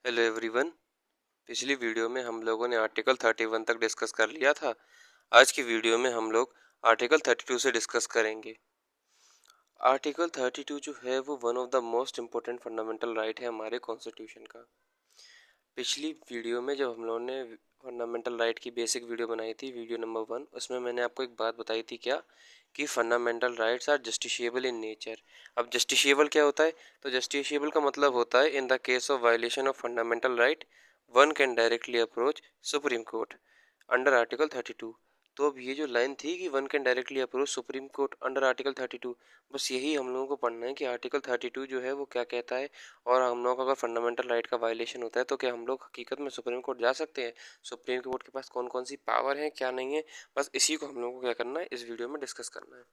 Hello everyone. पिछली video में हम लोगों ने आर्टिकल 31 तक डिस्कस कर लिया था। आज की वीडियो में हम लोग आर्टिकल 32 से डिस्कस करेंगे। आर्टिकल 32 जो है वो one of the most important fundamental right है हमारे कॉन्स्टिट्यूशन का। पिछली वीडियो में जब हम लोगों ने फंडामेंटल राइट की बेसिक वीडियो बनाई थी, वीडियो नंबर 1, उसमें मैंने आपको एक बात बताई थी क्या, कि fundamental rights are justiciable in nature. अब जस्टिशिएबल क्या होता है? तो जस्टिशिएबल का मतलब होता है in the case of violation of fundamental right one can directly approach supreme court under article 32। तो अब ये जो लाइन थी कि one can directly approach supreme court under article 32, बस यही हम लोगों को पढ़ना है कि आर्टिकल 32 जो है वो क्या कहता है। और हम लोगों का अगर फंडामेंटल राइट का वायलेशन होता है तो क्या हम लोग हकीकत में सुप्रीम कोर्ट जा सकते हैं? सुप्रीम कोर्ट के पास कौन कौन सी पावर है, क्या नहीं है, बस इसी को हम लोगों को क्या करना है, इस वीडियो में डिस्कस करना है।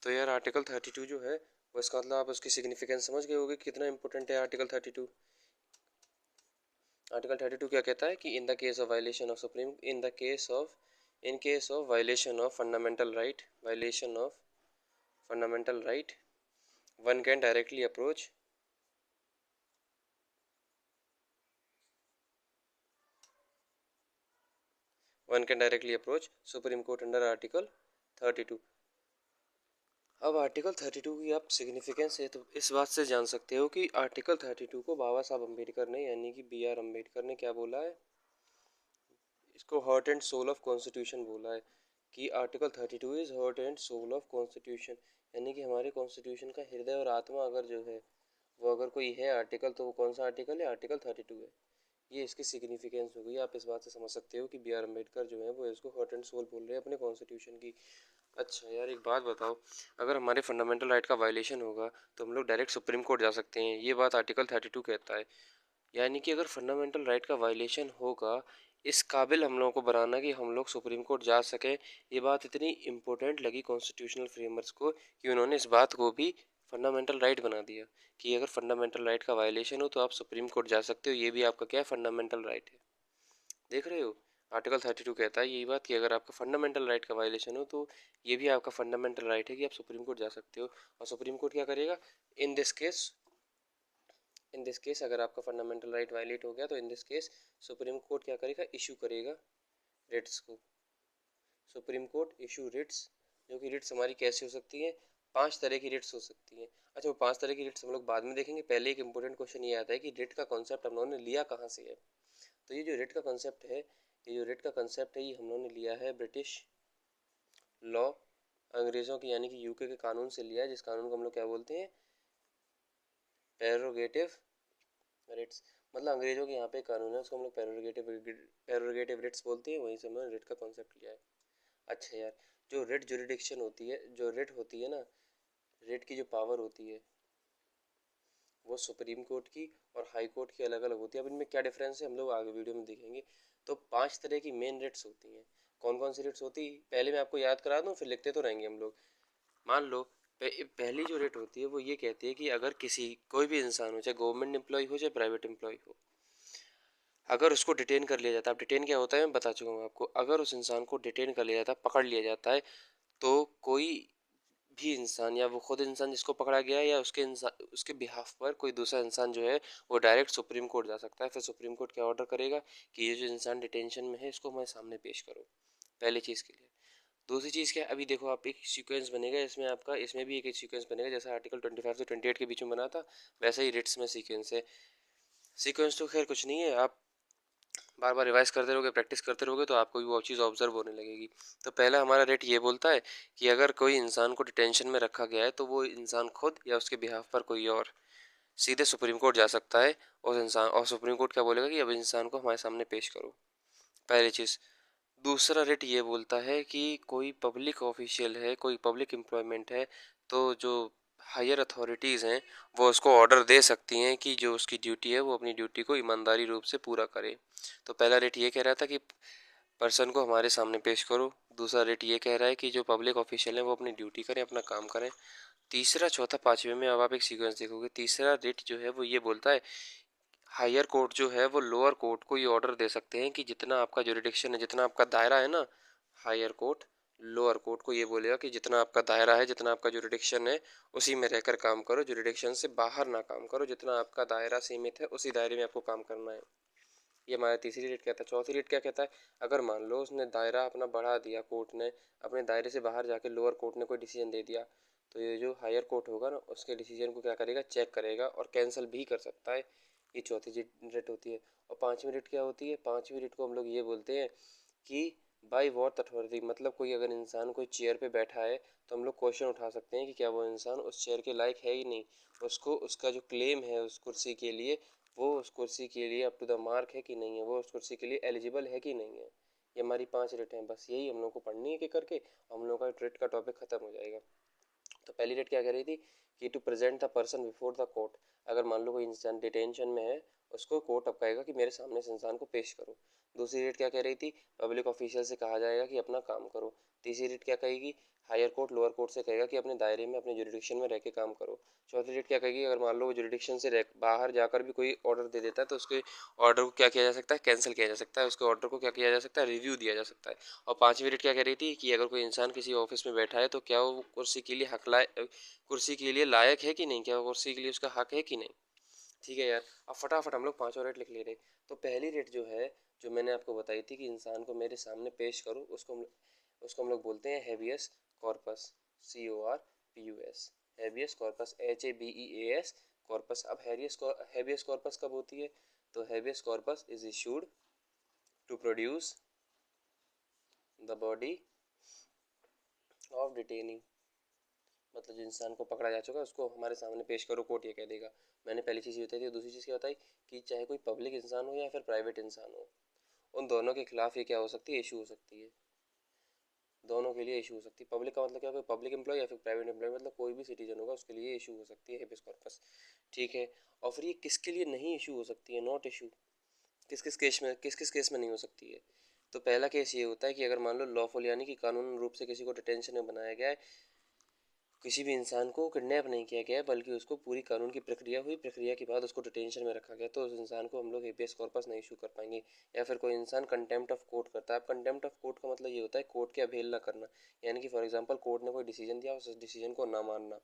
तो यार आर्टिकल 32 जो है वो, इसका मतलब आप उसकी सिग्निफिकेंस समझ गए होगे कितना इंपॉर्टेंट है आर्टिकल 32। आर्टिकल 32 क्या कहता है कि इन the case of violation of supreme in case of violation of fundamental right one can directly approach supreme court under article 32। अब आर्टिकल 32 की आप सिग्निफिकेंस है तो इस बात से जान सकते हो कि आर्टिकल 32 को बाबा साहब अम्बेडकर ने, यानी कि B.R. अम्बेडकर ने क्या बोला है, इसको heart and soul of constitution बोला है। कि article 32 is heart and soul of constitution, यानी कि हमारे कॉन्स्टिट्यूशन का हृदय और आत्मा अगर जो है वो अगर कोई है आर्टिकल, तो वो कौन सा आर्टिकल है? आर्टिकल 32 है। ये इसकी सिग्निफिकेंस हो गई। आप इस बात से समझ सकते हो कि B.R. अम्बेडकर जो है वो इसको हार्ट एंड सोल बोल रहे हैं अपने कॉन्स्टिट्यूशन की। अच्छा यार एक बात बताओ, अगर हमारे फंडामेंटल राइट का वायलेशन होगा तो हम लोग डायरेक्ट सुप्रीम कोर्ट जा सकते हैं, ये बात आर्टिकल 32 कहता है। यानी कि अगर फंडामेंटल राइट का वायलेशन होगा, इस काबिल हम लोगों को बनाना कि हम लोग सुप्रीम कोर्ट जा सकें, ये बात इतनी इम्पोर्टेंट लगी कॉन्स्टिट्यूशनल फ्रेमर्स को कि उन्होंने इस बात को भी फंडामेंटल राइट बना दिया कि अगर फंडामेंटल राइट का वायलेशन हो तो आप सुप्रीम कोर्ट जा सकते हो, ये भी आपका क्या है, फंडामेंटल राइट है। देख रहे हो, आर्टिकल 32 कहता है यही बात कि अगर आपका फंडामेंटल राइट का वायलेशन हो तो ये भी आपका फंडामेंटल राइट है कि आप सुप्रीम कोर्ट जा सकते हो। और सुप्रीम कोर्ट क्या करेगा in this case? In this case अगर आपका फंडामेंटल राइट वायलेट हो गया तो in this case supreme court क्या करेगा, इशू करेगा रिट्स को। सुप्रीम कोर्ट इशू रिट्स, जो कि रिट्स हमारी कैसी हो सकती है? 5 तरह की रिट्स हो सकती हैं। अच्छा, वो 5 तरह की रिट्स हम लोग बाद में देखेंगे, पहले एक इंपॉर्टेंट क्वेश्चन ये आता है कि रिट का कॉन्सेप्ट हम लोगों ने लिया कहाँ से है। तो ये जो रिट का कॉन्सेप्ट है, ये हम लोगों ने लिया है ब्रिटिश लॉ, अंग्रेज़ों की यानी कि यूके के कानून से लिया है, जिस कानून को हम लोग क्या बोलते हैं, प्रेरोगेटिव रिट्स। मतलब अंग्रेजों के यहाँ पे कानून है, उसको हम लोग प्रेरोगेटिव रिट्स बोलते हैं, वहीं से हमने रिट का कॉन्सेप्ट लिया है। अच्छा यार, जो रिट जुरिडिक्शन होती है, जो रिट होती है ना, रिट की जो पावर होती है वो सुप्रीम कोर्ट की और हाई कोर्ट की अलग अलग होती है। अब इनमें क्या डिफरेंस है हम लोग आगे वीडियो में देखेंगे। तो 5 तरह की मेन रिट्स होती हैं। कौन कौन सी रिट्स होती है पहले मैं आपको याद करा दूं, फिर लिखते तो रहेंगे हम लोग। मान लो पहली जो रेट होती है वो ये कहती है कि अगर किसी कोई भी इंसान हो, चाहे गवर्नमेंट एम्प्लॉय हो चाहे प्राइवेट एम्प्लॉय हो, अगर उसको डिटेन कर लिया जाता है, अब डिटेन क्या होता है मैं बता चुका हूँ आपको, अगर उस इंसान को डिटेन कर लिया जाता है, पकड़ लिया जाता है, तो कोई भी इंसान या वो खुद इंसान जिसको पकड़ा गया है या उसके बिहाफ पर कोई दूसरा इंसान जो है वो डायरेक्ट सुप्रीम कोर्ट जा सकता है। फिर सुप्रीम कोर्ट क्या ऑर्डर करेगा कि ये जो इंसान डिटेंशन में है इसको हमारे सामने पेश करो, पहली चीज़ के लिए। दूसरी चीज़ क्या है, अभी देखो आप एक सीक्वेंस बनेगा इसमें आपका, इसमें भी एक सीक्वेंस बनेगा जैसा आर्टिकल 25 से 28 के बीच में बना था, वैसा ही रिट्स में सीक्वेंस है। सीक्वेंस तो खैर कुछ नहीं है, आप बार बार रिवाइज करते रहोगे, प्रैक्टिस करते रहोगे तो आपको भी वो चीज़ ऑब्जर्व होने लगेगी। तो पहला हमारा रेट ये बोलता है कि अगर कोई इंसान को डिटेंशन में रखा गया है तो वो इंसान खुद या उसके बिहाफ पर कोई और सीधे सुप्रीम कोर्ट जा सकता है उस इंसान, और सुप्रीम कोर्ट क्या बोलेगा कि अब इंसान को हमारे सामने पेश करो, पहली चीज़। दूसरा रेट ये बोलता है कि कोई पब्लिक ऑफिशियल है, कोई पब्लिक एम्प्लॉयमेंट है, तो जो हायर अथॉरिटीज़ हैं वो उसको ऑर्डर दे सकती हैं कि जो उसकी ड्यूटी है वो अपनी ड्यूटी को ईमानदारी रूप से पूरा करे। तो पहला रेट ये कह रहा था कि पर्सन को हमारे सामने पेश करो। दूसरा रेट ये कह रहा है कि जो पब्लिक ऑफिशियल हैं वो अपनी ड्यूटी करें, अपना काम करें। तीसरा, चौथा, पाँचवें में अब आप एक सीक्वेंस देखोगे, तीसरा रेट जो है वो ये बोलता है हायर कोर्ट जो है वो लोअर कोर्ट को ये ऑर्डर दे सकते हैं कि जितना आपका जुरिडिक्शन है, जितना आपका दायरा है ना, हायर कोर्ट लोअर कोर्ट को ये बोलेगा कि जितना आपका दायरा है, जितना आपका जुरिडिक्शन है, उसी में रहकर काम करो, जुरिडिक्शन से बाहर ना काम करो, जितना आपका दायरा सीमित है उसी दायरे में आपको काम करना है। ये हमारा तीसरी रेट कहता है। चौथी रेट क्या कहता है, अगर मान लो उसने दायरा अपना बढ़ा दिया, कोर्ट ने अपने दायरे से बाहर जाके लोअर कोर्ट ने कोई डिसीजन दे दिया, तो ये जो हायर कोर्ट होगा ना, उसके डिसीजन को क्या करेगा, चेक करेगा और कैंसिल भी कर सकता है। ये चौथी रेट होती है। और पांचवी रेट क्या होती है, पांचवी रेट को हम लोग ये बोलते हैं कि बाई वॉट अथॉरिटी, मतलब कोई अगर इंसान कोई चेयर पे बैठा है तो हम लोग क्वेश्चन उठा सकते हैं कि क्या वो इंसान उस चेयर के लायक है ही नहीं, उसको उसका जो क्लेम है उस कुर्सी के लिए, वो उस कुर्सी के लिए अप टू द मार्क है कि नहीं है, वो उस कुर्सी के लिए एलिजिबल है कि नहीं है। ये हमारी 5 रेट हैं, बस यही हम लोग को पढ़नी है कि करके हम लोग का रेट का टॉपिक खत्म हो जाएगा। तो पहली रेट क्या कह रही थी कि to present the person before the court, अगर मान लो कोई इंसान डिटेंशन में है, उसको कोर्ट अब कहेगा कि मेरे सामने इस इंसान को पेश करो। दूसरी रेट क्या कह रही थी, पब्लिक ऑफिशियल से कहा जाएगा कि अपना काम करो। तीसरी रेट क्या कहेगी, हायर कोर्ट लोअर कोर्ट से कहेगा कि अपने दायरे में अपने जुरिडिक्शन में रह के काम करो। चौथी रेट क्या कहेगी, अगर मान लो वो जुरिडिक्शन से बाहर जाकर भी कोई ऑर्डर दे देता है तो उसके ऑर्डर को क्या किया जा सकता है, कैंसिल किया जा सकता है, उसके ऑर्डर को क्या किया जा सकता है, रिव्यू दिया जा सकता है। और पांचवी रेट क्या कह रही थी कि अगर कोई इंसान किसी ऑफिस में बैठा है तो क्या वो कुर्सी के लिए कुर्सी के लिए लायक है कि नहीं, क्या वो कुर्सी के लिए उसका हक है कि नहीं। ठीक है यार, अब फटाफट हम लोग पांचों रेट लिख ले रहे। तो पहली रेट जो है, जो मैंने आपको बताई थी कि इंसान को मेरे सामने पेश करो, उसको हम लोग बोलते हैं habeas corpus, CORPUS, habeas corpus, HABEAS corpus. अब हेबियस कॉर्पस कब होती है, तो habeas corpus is issued to produce the body of detaining, मतलब जो इंसान को पकड़ा जा चुका है उसको हमारे सामने पेश करो, कोर्ट ये कह देगा। मैंने पहली चीज़ बताई थी, दूसरी चीज़ क्या बताई कि चाहे कोई पब्लिक इंसान हो या फिर प्राइवेट इंसान हो, उन दोनों के खिलाफ ये क्या हो सकती है, इशू हो सकती है। दोनों के लिए इशू हो सकती है। पब्लिक का मतलब क्या, कोई पब्लिक एम्प्लॉय या फिर प्राइवेट एम्प्लॉय, मतलब कोई भी सिटीजन होगा उसके लिए इशू हो सकती है हेबियस कॉर्पस। ठीक है, और फिर ये किसके लिए नहीं इशू हो सकती है, नॉट इशू, किस किस केस में नहीं हो सकती है। तो पहला केस ये होता है कि अगर मान लो लॉफुल यानी कि कानूनी रूप से किसी को डिटेंशन में बनाया गया है, किसी भी इंसान को किडनैप नहीं किया गया बल्कि उसको पूरी कानून की प्रक्रिया हुई, प्रक्रिया के बाद उसको डिटेंशन में रखा गया, तो उस इंसान को हम लोग हेबियस कॉर्पस नहीं इशू कर पाएंगे। या फिर कोई इंसान कंटेम्प्ट ऑफ कोर्ट करता है। अब कंटेम्प्ट ऑफ कोर्ट का मतलब ये होता है कोर्ट की अवहेलना करना, यानी कि फॉर एग्जांपल कोर्ट ने कोई डिसीजन दिया, उस डिसीजन को ना मानना,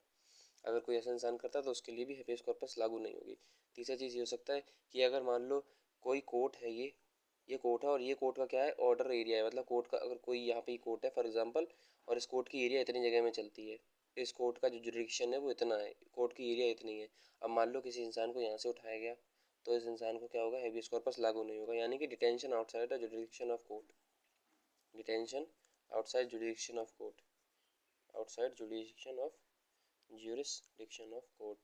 अगर कोई ऐसा इंसान करता है तो उसके लिए भी हेबियस कॉर्पस लागू नहीं होगी। तीसरा चीज़ ये हो सकता है कि अगर मान लो कोई कोर्ट है, ये कोर्ट है और ये कोर्ट का क्या है, ऑर्डर एरिया है, मतलब कोर्ट का अगर कोई यहाँ पे कोर्ट है फॉर एग्जांपल, और इस कोर्ट की एरिया इतनी जगह में चलती है, इस कोर्ट का जो जुरिडिक्शन है वो इतना है, कोर्ट की एरिया इतनी है। अब मान लो किसी इंसान को यहाँ से उठाया गया, तो इस इंसान को क्या होगा, हेबियस कॉर्पस लागू नहीं होगा, यानी कि detention outside the jurisdiction of court, detention outside jurisdiction of court, outside jurisdiction of court.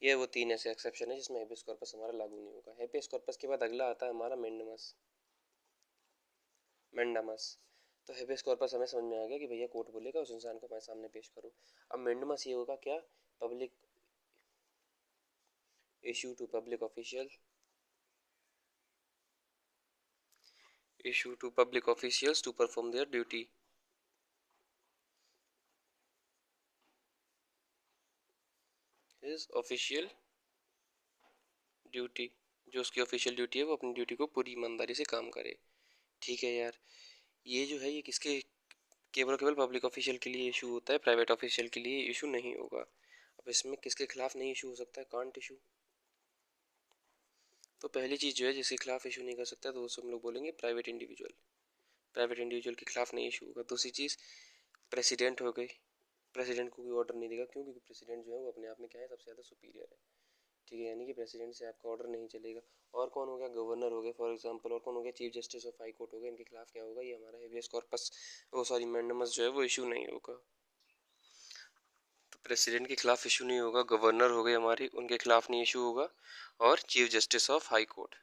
ये वो 3 ऐसे एक्सेप्शन है जिसमें हेबियस कॉर्पस हमारा लागू नहीं होगा। हेबियस कॉर्पस के बाद अगला आता है हमारा मेंडामस। तो हेबियस कॉर्पस हमें समझ में आ गया कि भैया कोर्ट बोलेगा उस इंसान को हमारे सामने पेश करो। अब मेंडामस ये होगा क्या, public issue to public official, issue to public officials to perform their duty, is official duty, जो उसकी ऑफिशियल ड्यूटी है वो अपनी ड्यूटी को पूरी ईमानदारी से काम करे। ठीक है यार, ये जो है ये किसके, केवल और केवल पब्लिक ऑफिशियल के लिए इशू होता है, प्राइवेट ऑफिशियल के लिए इशू नहीं होगा। अब इसमें किसके खिलाफ नहीं इशू हो सकता है, कांट इशू। तो पहली चीज़ जो है जिसके खिलाफ इशू नहीं कर सकता तो उसे हम लोग बोलेंगे प्राइवेट इंडिविजुअल, प्राइवेट इंडिविजुअल के खिलाफ नहीं इशू होगा। दूसरी चीज़ प्रेसिडेंट हो गई, प्रेसिडेंट को कोई ऑर्डर नहीं देगा, क्यों, क्योंकि प्रेसिडेंट जो है वो अपने आप में क्या है, सबसे ज़्यादा सुपीरियर है। ठीक है, यानी कि प्रेसिडेंट से आपका ऑर्डर नहीं चलेगा। और कौन हो गया, गवर्नर हो गए फॉर एग्जांपल, और कौन हो गया, chief justice of high court हो गए, इनके खिलाफ क्या होगा, ये हमारा हेबियस कॉर्पस, वो सॉरी मैंडेमस जो है वो इशू नहीं होगा। तो प्रेसिडेंट के खिलाफ इशू नहीं होगा, गवर्नर हो गए हमारे, उनके खिलाफ नहीं इशू होगा, और chief justice of high court,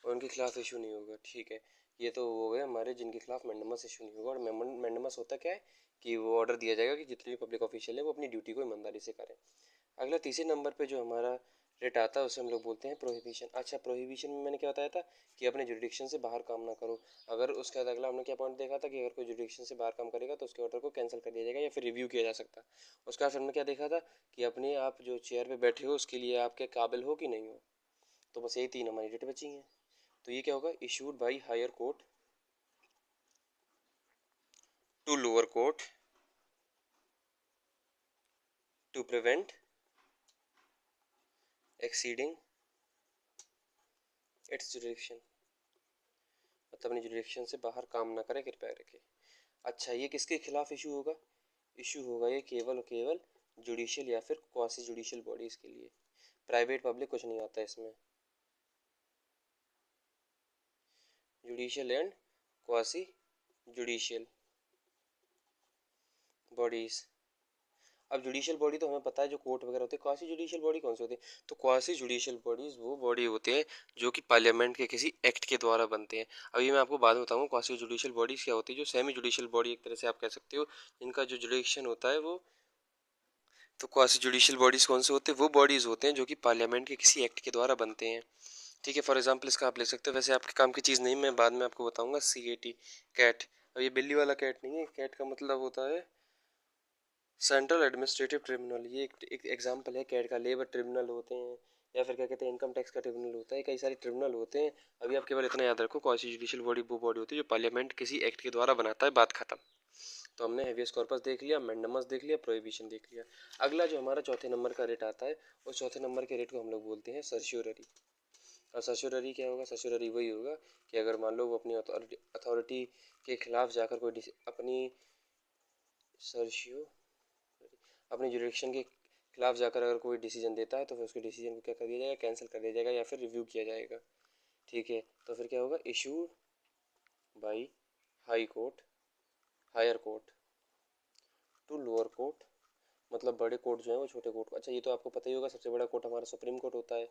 उनके खिलाफ इशू नहीं होगा। ठीक है, ये तो हो गए हमारे जिनके खिलाफ मैंडेमस इशू नहीं होगा। और मैंडेमस होता क्या है कि वो ऑर्डर दिया जाएगा कि जितने भी पब्लिक ऑफिशियल है वो अपनी ड्यूटी को ईमानदारी से करें। अगला तीसरे नंबर पे जो हमारा रिट आता है उसे हम लोग बोलते हैं प्रोहिबिशन। अच्छा, प्रोहिबिशन में मैंने क्या बताया था कि अपने जुरिडिक्शन से बाहर काम ना करो। अगर उसके बाद अगला हमने क्या पॉइंट देखा था कि अगर कोई जुरिडिक्शन से बाहर काम करेगा तो उसके ऑर्डर को कैंसिल कर दिया जाएगा या फिर रिव्यू किया जा सकता है। उसके बाद फिर हमने क्या देखा था कि अपने आप जो चेयर पे बैठे हो उसके लिए आपके काबिल हो कि नहीं हो। तो बस यही 3 हमारी रिट बची हैं। तो ये क्या होगा, issued by higher court to lower court to prevent exceeding its jurisdiction. मतलब अपनी जुरिडिक्शन से बाहर काम ना करे, कृपया रखे। अच्छा, ये किसके खिलाफ इशू होगा? इशू होगा ये केवल और केवल जुडिशियल या फिर क्वासी जुडिशियल बॉडीज के लिए। प्राइवेट पब्लिक कुछ नहीं आता इसमें। Judicial and quasi judicial bodies. अब जुडिशियल बॉडी तो हमें पता है जो कोर्ट वगैरह होते हैं। क्वासी जुडिशियल बॉडी कौन सी होती है? तो क्वासी जुडिशियल बॉडीज वो बॉडी होते हैं जो कि पार्लियामेंट के किसी एक्ट के द्वारा बनते हैं। अभी मैं आपको बाद में बताऊंगा क्वासी जुडिशियल बॉडीज क्या होती है। जो सेमी जुडिशियल बॉडी एक तरह से आप कह सकते हो, जिनका जो जुडिक्शन होता है वो, तो क्वासी जुडिशियल बॉडीज कौन से होते हैं? वो बॉडीज होते हैं जो कि पार्लियामेंट के किसी एक्ट के द्वारा बनते हैं। ठीक है, फॉर एग्जाम्पल इसका आप ले सकते हो। वैसे आपके काम की चीज़ नहीं, मैं बाद में आपको बताऊंगा। CAT, cat. अब ये बिल्ली वाला कैट नहीं है। कैट का मतलब होता है सेंट्रल एडमिनिस्ट्रेटिव ट्रिब्यूनल। ये एक एग्जांपल है कैट का। लेबर ट्रिब्यूनल होते हैं या फिर क्या कहते हैं, इनकम टैक्स का ट्रिब्यूनल होता है। कई सारे ट्रिब्यूनल होते हैं। अभी आप केवल इतना याद रखो, क्वासी जुडिशियल बॉडी वो बॉडी होती है जो पार्लियामेंट किसी एक्ट के द्वारा बनाता है। बात खत्म। तो हमने हेवियस कॉर्पस देख लिया, मैंडेमस देख लिया, प्रोहिबिशन देख लिया। अगला जो हमारा चौथे नंबर का रेट आता है, उस चौथे नंबर के रेट को हम लोग बोलते हैं सर्श्योररी। और सर्श्योररी क्या होगा? सर्श्योररी वही होगा कि अगर मान लो वो अपनी अथॉरिटी के खिलाफ जाकर कोई अपनी सर्शियो अपनी जुरिडिक्शन के खिलाफ जाकर अगर कोई डिसीजन देता है तो फिर उसके डिसीजन को क्या कर दिया जाएगा? कैंसिल कर दिया जाएगा या फिर रिव्यू किया जाएगा। ठीक है, तो फिर क्या होगा? Issued by high court, higher court to lower court. मतलब बड़े कोर्ट जो है वो छोटे कोर्ट को। अच्छा, ये तो आपको पता ही होगा, सबसे बड़ा कोर्ट हमारा सुप्रीम कोर्ट होता है,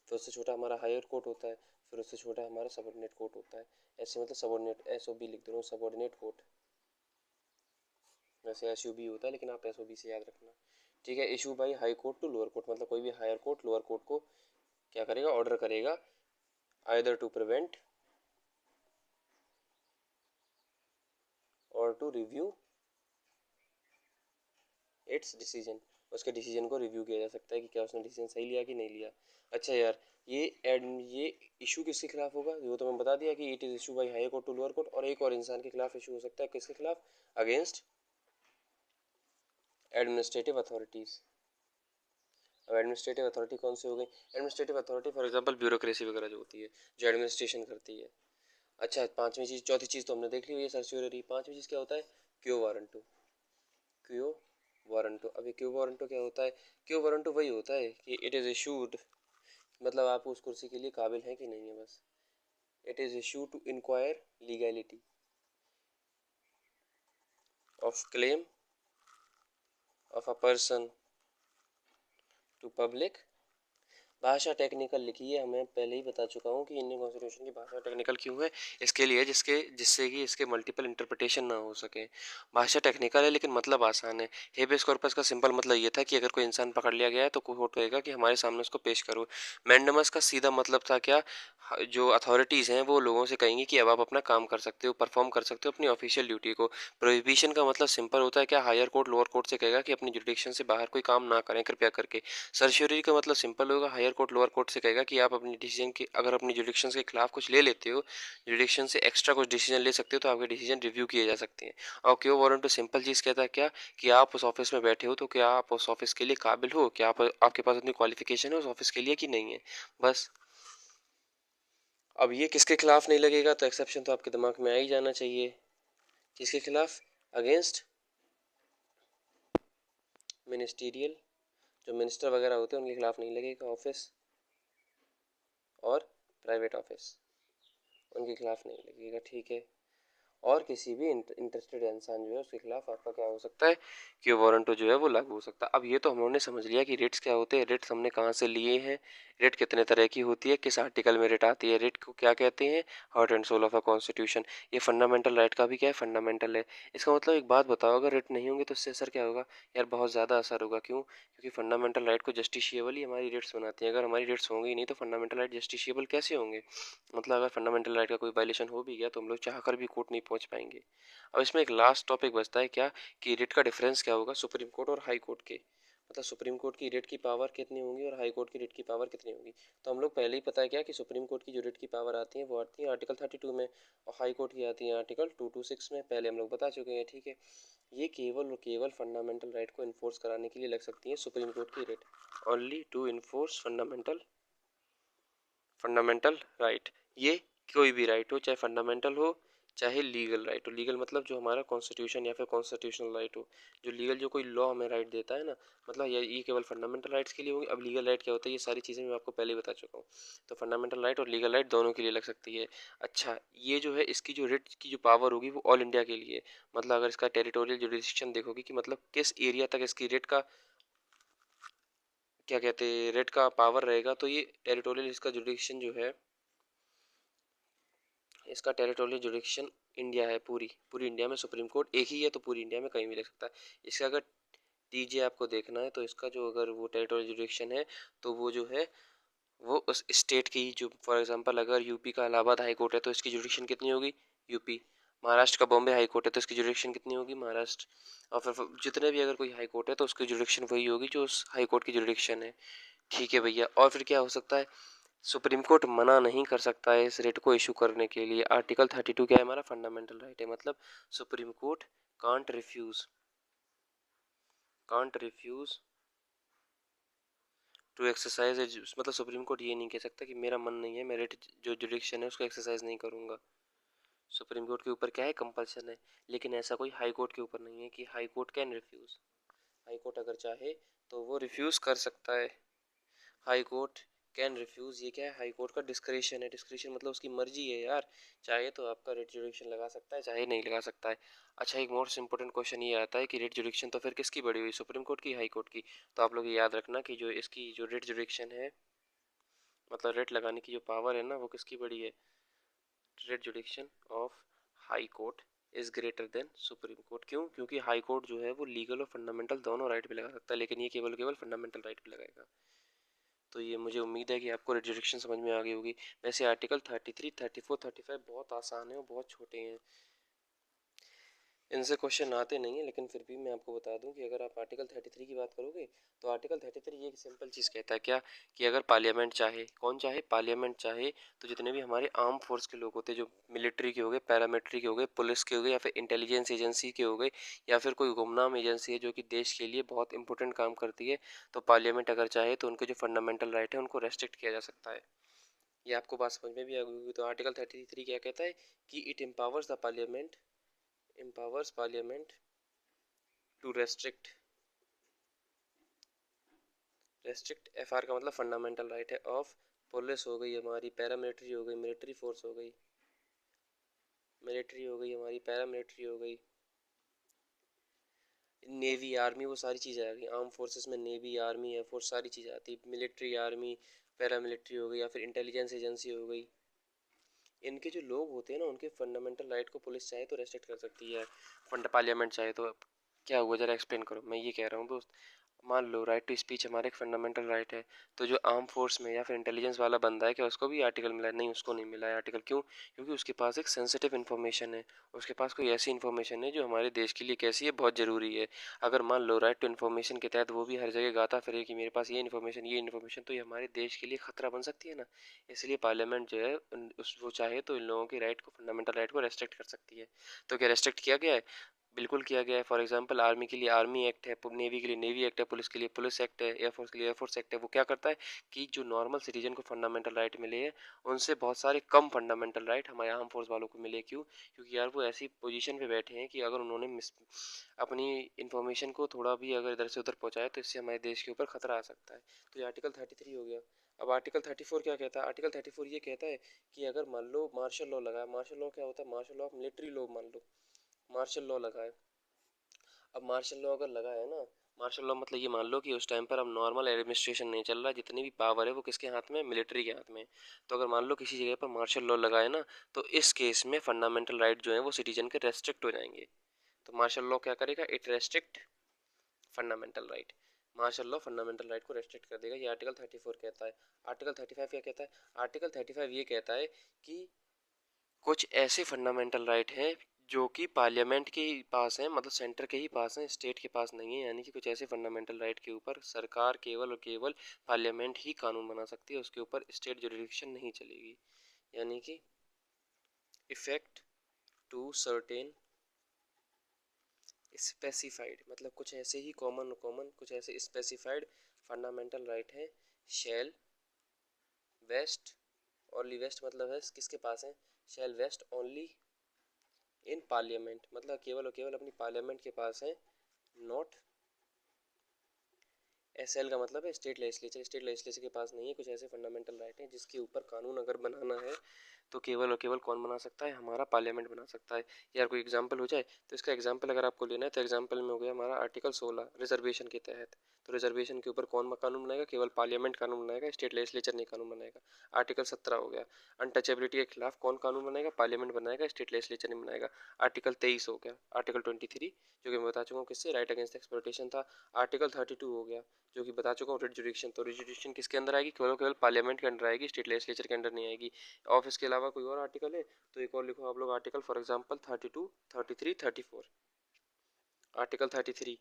फिर उससे छोटा हमारा हायर कोर्ट होता है, फिर उससे छोटा हमारा सबऑर्डिनेट कोर्ट होता है। ऐसे मतलब सबऑर्डिनेट, SOB लिख दे रहा हूँ, सबऑर्डिनेट कोर्ट। वैसे SUB होता है लेकिन आप SOB से याद रखना। ठीक है, issue by high court to lower court, मतलब कोई भी हायर कोर्ट लोअर कोर्ट को क्या करेगा? ऑर्डर करेगा आइदर टू प्रिवेंट और टू रिव्यू इट्स डिसीजन। उसके डिसीजन को रिव्यू किया जा सकता है कि क्या उसने डिसीजन सही लिया कि नहीं लिया। अच्छा यार, ये इशू किसके खिलाफ होगा? वो तो मैं बता दिया कि it is issue by high court to lower court. और एक और इंसान के खिलाफ इशू हो सकता है। किसके खिलाफ? Against administrative authorities. अब एडमिनिस्ट्रेटिव अथॉरिटी कौन सी हो गई? Administrative authority for example bureaucracy वगैरह जो होती है, जो एडमिनिस्ट्रेशन करती है। अच्छा, पांचवी चीज, चौथी चीज तो हमने देख ली, ये सर्च्योररी। पांचवी चीज क्या होता है? क्यो वारंटो। क्यो वारंटो। अभी क्यो वारंटो क्या होता है? क्यो वारंटो वही होता है कि इट इज़ इशूड, मतलब आप उस कुर्सी के लिए काबिल हैं कि नहीं है, बस। It is issue to inquire legality of claim of a person to public. भाषा टेक्निकल लिखी है, हमें पहले ही बता चुका हूँ कि इंडियन कॉन्स्टिट्यूशन की भाषा टेक्निकल क्यों है। इसके लिए जिससे कि इसके मल्टीपल इंटरप्रिटेशन ना हो सके। भाषा टेक्निकल है लेकिन मतलब आसान है। हेबियस कॉर्पस का सिंपल मतलब ये था कि अगर कोई इंसान पकड़ लिया गया है तो कोर्ट कहेगा कि हमारे सामने उसको पेश करो। मैंडेमस का सीधा मतलब था क्या? जो अथॉरिटीज़ हैं वो लोगों से कहेंगी कि अब आप अपना काम कर सकते हो, परफॉर्म कर सकते हो अपनी ऑफिशियल ड्यूटी को। प्रोहिबिशन का मतलब सिंपल होता है क्या? हायर कोर्ट लोअर कोर्ट से कहेगा कि अपनी जुडिक्शन से बाहर कोई काम ना करें कृपया करके। सर्श्योरी का मतलब सिंपल होगा, हायर कोर्ट लोअर कोर्ट से कहेगा कि आप अपनी डिसीजन के, अगर अपनी जुडिक्शन के खिलाफ कुछ ले लेते हो, जुडिक्शन से एक्स्ट्रा कुछ डिसीजन ले सकते हो, तो आपके डिसीजन रिव्यू किए जा सकते हैं। और क्यों वारंट तो सिंपल चीज़ कहता है क्या? कि आप उस ऑफिस में बैठे हो तो क्या आप उस ऑफिस के लिए काबिल हो, क्या आप आपके पास उतनी क्वालिफिकेशन है उस ऑफिस के लिए कि नहीं है, बस। अब ये किसके खिलाफ नहीं लगेगा? तो एक्सेप्शन तो आपके दिमाग में आ ही जाना चाहिए। किसके खिलाफ? अगेंस्ट मिनिस्टीरियल, जो मिनिस्टर वगैरह होते हैं उनके खिलाफ नहीं लगेगा ऑफिस, और प्राइवेट ऑफिस उनके खिलाफ नहीं लगेगा। ठीक है, और किसी भी इंटरेस्टेड इंसान जो है उसके खिलाफ आपका क्या हो सकता है कि वारंट जो है वो लागू हो सकता है। अब ये तो हम लोगों ने समझ लिया कि रेट्स क्या होते हैं, रेट्स हमने कहाँ से लिए हैं, रेट कितने तरह की होती है, किस आर्टिकल में रेट आती है, रेट को क्या कहते हैं, heart and soul of a constitution. ये फंडामेंटल राइट का भी क्या है, फंडामेंटल है। इसका मतलब एक बात बताओ, अगर रेट नहीं होंगे तो इससे असर क्या होगा यार, बहुत ज़्यादा असर होगा। क्यों? क्योंकि फंडामेंटल राइट को जस्टिशिएबल ही हमारी रेट्स बनाती हैं। अगर हमारी रेट्स होंगे ही नहीं तो फंडामेंटल राइट जस्टिशिएबल कैसे होंगे? मतलब अगर फंडामेंटल राइट का कोई वायलेशन हो भी गया तो हम लोग चाह कर भी कोर्ट नहीं पहुंच पाएंगे। अब इसमें एक लास्ट टॉपिक बचता है क्या, कि रेट का डिफरेंस क्या होगा सुप्रीम कोर्ट और हाई कोर्ट के। मतलब सुप्रीम कोर्ट की रेट की पावर कितनी होगी और हाई कोर्ट की रेट की पावर कितनी होगी। तो हम लोग पहले ही पता है क्या कि सुप्रीम कोर्ट की जो रेट की पावर आती है वो आती है आर्टिकल 32 में, और हाई कोर्ट की आती है आर्टिकल 226 में। पहले हम लोग बता चुके हैं, ठीक है। ये केवल और केवल फंडामेंटल राइट को इन्फोर्स कराने के लिए लग सकती है सुप्रीम कोर्ट की writ, only to enforce fundamental right. ये कोई भी राइट हो, चाहे फंडामेंटल हो चाहे लीगल राइट हो। लीगल मतलब जो हमारा कॉन्स्टिट्यूशन या फिर कॉन्स्टिट्यूशनल राइट हो। जो लीगल जो कोई लॉ हमें राइट देता है ना, मतलब ये केवल फंडामेंटल राइट्स के लिए होंगे। अब लीगल राइट क्या होता है ये सारी चीज़ें मैं आपको पहले ही बता चुका हूँ। तो फंडामेंटल राइट और लीगल राइट दोनों के लिए लग सकती है। अच्छा, ये जो है इसकी जो रेट की जो पावर होगी वो ऑल इंडिया के लिए। मतलब अगर इसका टेरिटोरियल जुरिडिक्शन देखोगे कि मतलब किस एरिया तक इसकी रेट का क्या कहते हैं रेट का पावर रहेगा, तो ये टेरिटोरियल इसका जुरिडिक्शन जो है, इसका टेरिटोरियल जुरिडिक्शन इंडिया है। पूरी पूरी इंडिया में सुप्रीम कोर्ट एक ही है, तो पूरी इंडिया में कहीं भी लग सकता है। इसका अगर टीजे आपको देखना है तो इसका जो अगर वो टेरिटोरियल जुरिडिक्शन है तो वो जो है वो उस स्टेट की, जो फॉर एग्जांपल अगर यूपी का इलाहाबाद हाई कोर्ट है तो इसकी जुरिडिक्शन कितनी होगी, यूपी। महाराष्ट्र का बॉम्बे हाई कोर्ट है तो इसकी जुरिडिक्शन कितनी होगी, महाराष्ट्र। और फिर जितने भी अगर कोई हाई कोर्ट है तो उसकी जुरिडिक्शन वही होगी जो उस हाई कोर्ट की जुरिडिक्शन है। ठीक है भैया। और फिर क्या हो सकता है, सुप्रीम कोर्ट मना नहीं कर सकता है इस रेट को इशू करने के लिए। आर्टिकल 32 क्या है हमारा, फंडामेंटल राइट है। मतलब supreme court can't refuse to exercise, मतलब सुप्रीम कोर्ट ये नहीं कह सकता कि मेरा मन नहीं है, मैं रेट जो जुडिक्शन है उसको एक्सरसाइज नहीं करूंगा। सुप्रीम कोर्ट के ऊपर क्या है, कंपल्सन है। लेकिन ऐसा कोई हाई कोर्ट के ऊपर नहीं है कि high court can refuse. High court अगर चाहे तो वो रिफ्यूज कर सकता है। हाई कोर्ट कैन रिफ्यूज, ये क्या है, हाई कोर्ट का डिस्क्रिशन है। डिस्क्रिशन मतलब उसकी मर्जी है यार, चाहे तो आपका रेट जुडिक्शन लगा सकता है चाहे नहीं लगा सकता है। अच्छा, एक मोस्ट इंपॉर्टेंट क्वेश्चन ये आता है कि रेट जुडिक्शन तो फिर किसकी बड़ी हुई, सुप्रीम कोर्ट की हाई कोर्ट की। तो आप लोग ये याद रखना कि जो इसकी जो रेट जुडिक्शन है, मतलब रेट लगाने की जो पावर है ना, वो किसकी बड़ी है, rate जुडिक्शन of high court is greater than supreme court. क्यों? क्योंकि हाई कोर्ट जो है वो लीगल और फंडामेंटल दोनों राइट पे लगा सकता है, लेकिन ये केवल केवल फंडामेंटल राइट पे लगाएगा। तो ये मुझे उम्मीद है कि आपको रिजर्वेशन समझ में आ गई होगी। वैसे आर्टिकल 33, 34, 35 बहुत आसान है और बहुत छोटे हैं, इनसे क्वेश्चन आते नहीं है। लेकिन फिर भी मैं आपको बता दूं कि अगर आप आर्टिकल 33 की बात करोगे तो आर्टिकल 33 ये एक सिंपल चीज़ कहता है क्या, कि अगर पार्लियामेंट चाहे, कौन चाहे, पार्लियामेंट चाहे, तो जितने भी हमारे आर्म फोर्स के लोग होते हैं, जो मिलिट्री के हो गए, पैरामिलिट्री के हो गए, पुलिस के हो गए, या फिर इंटेलिजेंस एजेंसी के हो गए, या फिर कोई गुमनाम एजेंसी है जो कि देश के लिए बहुत इंपॉर्टेंट काम करती है, तो पार्लियामेंट अगर चाहे तो उनके जो फंडामेंटल राइट है उनको रेस्ट्रिक्ट किया जा सकता है। ये आपको बात समझ में भी आ गई होगी। तो आर्टिकल 33 क्या कहता है कि it empowers parliament to restrict FR का मतलब फंडामेंटल राइट है ऑफ पुलिस हो गई हमारी, पैरामिलिट्री हो गई, मिलिट्री फोर्स हो गई, मिलिट्री हो गई हमारी, पैरामिलिट्री हो गई, नेवी आर्मी, वो सारी चीज़ें आ गई। आर्म फोर्सेस में नेवी आर्मी एयरफोर्स सारी चीज़ें आती है। मिलिट्री आर्मी पैरामिलिट्री हो गई, या फिर इंटेलिजेंस एजेंसी हो गई। इनके जो लोग होते हैं ना उनके फंडामेंटल राइट को पुलिस चाहे तो रेस्ट्रिक्ट कर सकती है, फंड पार्लियामेंट चाहे तो। क्या हुआ जरा एक्सप्लेन करो। मैं ये कह रहा हूँ दोस्त, मान लो राइट टू स्पीच हमारा एक फंडामेंटल राइट है, तो जो आर्म फोर्स में या फिर इंटेलिजेंस वाला बंदा है क्या उसको भी आर्टिकल मिला है? नहीं, उसको नहीं मिला है आर्टिकल। क्यों? क्योंकि उसके पास एक सेंसिटिव इन्फॉर्मेशन है, उसके पास कोई ऐसी इन्फॉर्मेशन है जो हमारे देश के लिए कैसी है, बहुत ज़रूरी है। अगर मान लो राइट टू इन्फॉर्मेशन के तहत वो भी हर जगह गाता फिरे कि मेरे पास ये इन्फॉर्मेशन, तो ये हमारे देश के लिए खतरा बन सकती है ना। इसलिए पार्लियामेंट जो है उस वो चाहे तो इन लोगों के राइट को, फंडामेंटल राइट को रेस्ट्रिक्ट कर सकती है। तो क्या रेस्ट्रिक्ट किया गया है? बिल्कुल किया गया है। फॉर एग्जांपल आर्मी के लिए आर्मी एक्ट है, नेवी के लिए नेवी एक्ट है, पुलिस के लिए पुलिस एक्ट है, एयरफोर्स के लिए एयरफोर्स एक्ट है। वो क्या करता है कि जो नॉर्मल सिटीजन को फंडामेंटल राइट मिले हैं उनसे बहुत सारे कम फंडामेंटल राइट हमारे आर्म फोर्स वालों को मिले। क्यों? क्योंकि यार वो ऐसी पोजीशन पे बैठे हैं कि अगर उन्होंने अपनी इंफॉर्मेशन को थोड़ा भी अगर इधर से उधर पहुंचाया तो इससे हमारे देश के ऊपर खतरा आ सकता है। तो ये आर्टिकल 33 हो गया। अब आर्टिकल 34 क्या कहता है? आर्टिकल 34 ये कहता है कि अगर मान लो मार्शल लॉ लगा है, मार्शल लॉ क्या होता है? मार्शल लॉ मिलिट्री लॉ मान लो, मार्शल लॉ लगा है। अब मार्शल लॉ अगर लगा है ना, मार्शल लॉ मतलब ये मान लो कि उस टाइम पर अब नॉर्मल एडमिनिस्ट्रेशन नहीं चल रहा, जितनी भी पावर है वो किसके हाथ में? मिलिट्री के हाथ में। तो अगर मान लो किसी जगह पर मार्शल लॉ लगा है ना, तो इस केस में फंडामेंटल राइट जो है वो सिटीजन के रेस्ट्रिक्ट हो जाएंगे। तो मार्शल लॉ क्या करेगा? It restrict fundamental right. Martial law fundamental right को रेस्ट्रिक्ट कर देगा, ये आर्टिकल 34 कहता है। आर्टिकल 35 क्या कहता है? आर्टिकल 35 ये कहता है कि कुछ ऐसे फंडामेंटल राइट हैं जो कि पार्लियामेंट के ही पास हैं, मतलब सेंटर के ही पास हैं, स्टेट के पास नहीं है। यानी कि कुछ ऐसे फंडामेंटल राइट के ऊपर सरकार केवल और केवल पार्लियामेंट ही कानून बना सकती है, उसके ऊपर स्टेट जुरिडिक्शन नहीं चलेगी। यानी कि इफेक्ट टू सर्टेन स्पेसिफाइड, मतलब कुछ ऐसे ही कॉमन कुछ ऐसे स्पेसिफाइड फंडामेंटल राइट हैं, शैल वेस्ट ओनली, वेस्ट मतलब है किसके पास है? शैल वेस्ट ओनली इन पार्लियामेंट, मतलब केवल और केवल अपनी पार्लियामेंट के पास है। नॉट एसएल का मतलब है स्टेट लेजिस्लेचर, स्टेट लेजिस्लेचर के पास नहीं है। कुछ ऐसे फंडामेंटल राइट हैं जिसके ऊपर कानून अगर बनाना है तो केवल और केवल कौन बना सकता है? हमारा पार्लियामेंट बना सकता है। यार कोई एग्जांपल हो जाए तो इसका एग्जांपल अगर आपको लेना है तो एग्जांपल में हो गया हमारा आर्टिकल 16 रिजर्वेशन के तहत। तो रिजर्वेशन के ऊपर कौन कानून बनाएगा? केवल पार्लियामेंट कानून बनाएगा, स्टेट लेजिस्लेचर नहीं कानून बनाएगा। आर्टिकल 17 हो गया अनटचेबिलिटी के खिलाफ कौन कानून बनाएगा? पार्लियामेंट बनाएगा, स्टेट लेजिस्लेचर नहीं बनाएगा। आर्टिकल 23 हो गया, आर्टिकल 23 जो कि मैं बता चुका हूँ किससे? राइट अगेंस्ट एक्सप्लॉयटेशन था। आर्टिकल 32 हो गया जो कि बता चुका हूँ रिट जुडिक्शन। तो रिट जुडिक्शन किसके अंदर आएगी? केवल केवल पार्लियामेंट के अंदर आएगी, स्टेट लेजिस्लेचर के अंदर नहीं आएगी। ऑफ इसके अलावा कोई और आर्टिकल है तो एक और लिखो आप लोग आर्टिकल, फॉर एग्जांपल 32, 33, 34। आर्टिकल 33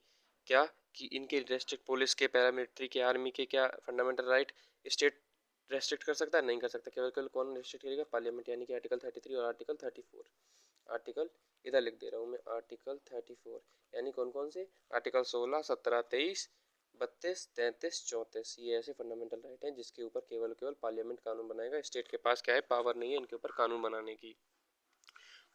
क्या कि इनके रेस्ट्रिक्ट पुलिस के, पैरामिलिट्री के, आर्मी के क्या फंडामेंटल राइट स्टेट रेस्ट्रिक्ट कर सकता है? नहीं कर सकता। केवल केवल कौन रेस्ट्रिक्ट करेगा? पार्लियामेंट। यानी कि आर्टिकल 33 और आर्टिकल 34। आर्टिकल इधर लिख दे रहा हूँ मैं, आर्टिकल 34 यानी कौन कौन से? आर्टिकल 16, 17, 23, 32, 33, 34। ये ऐसे फंडामेंटल राइट हैं जिसके ऊपर केवल केवल पार्लियामेंट कानून बनाएगा, स्टेट के पास क्या है? पावर नहीं है इनके ऊपर कानून बनाने की।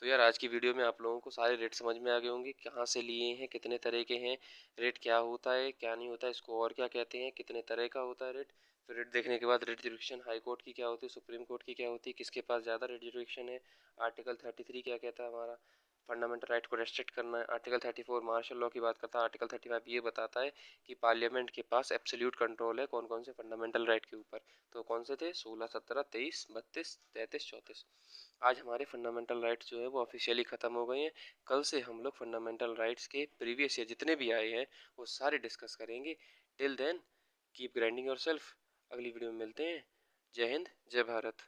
तो यार आज की वीडियो में आप लोगों को सारे रेट समझ में आ गए होंगे, कहाँ से लिए हैं, कितने तरह के हैं, रेट क्या होता है क्या नहीं होता है, इसको और क्या कहते हैं, कितने तरह का होता है रेट। फिर रेट देखने के बाद रेट जुरिडिक्शन हाई कोर्ट की क्या होती है, सुप्रीम कोर्ट की क्या होती है, किसके पास ज़्यादा रेट जुरिडिक्शन है। आर्टिकल 33 क्या कहता है? हमारा फंडामेंटल राइट को रेस्ट्रिक्ट करना है। आर्टिकल 34 मार्शल लॉ की बात करता है। आर्टिकल 35 ये बताता है कि पार्लियामेंट के पास एब्सोल्यूट कंट्रोल है कौन कौन से फंडामेंटल राइट के ऊपर। तो कौन से थे? 16, 17, 23, 32, 33, 34। आज हमारे फंडामेंटल राइट्स जो है वो ऑफिशियली ख़त्म हो गए हैं। कल से हम लोग फंडामेंटल राइट्स के प्रीवियस ईयर जितने भी आए हैं वो सारे डिस्कस करेंगे। Till then keep grinding yourself. अगली वीडियो में मिलते हैं। जय हिंद, जय भारत।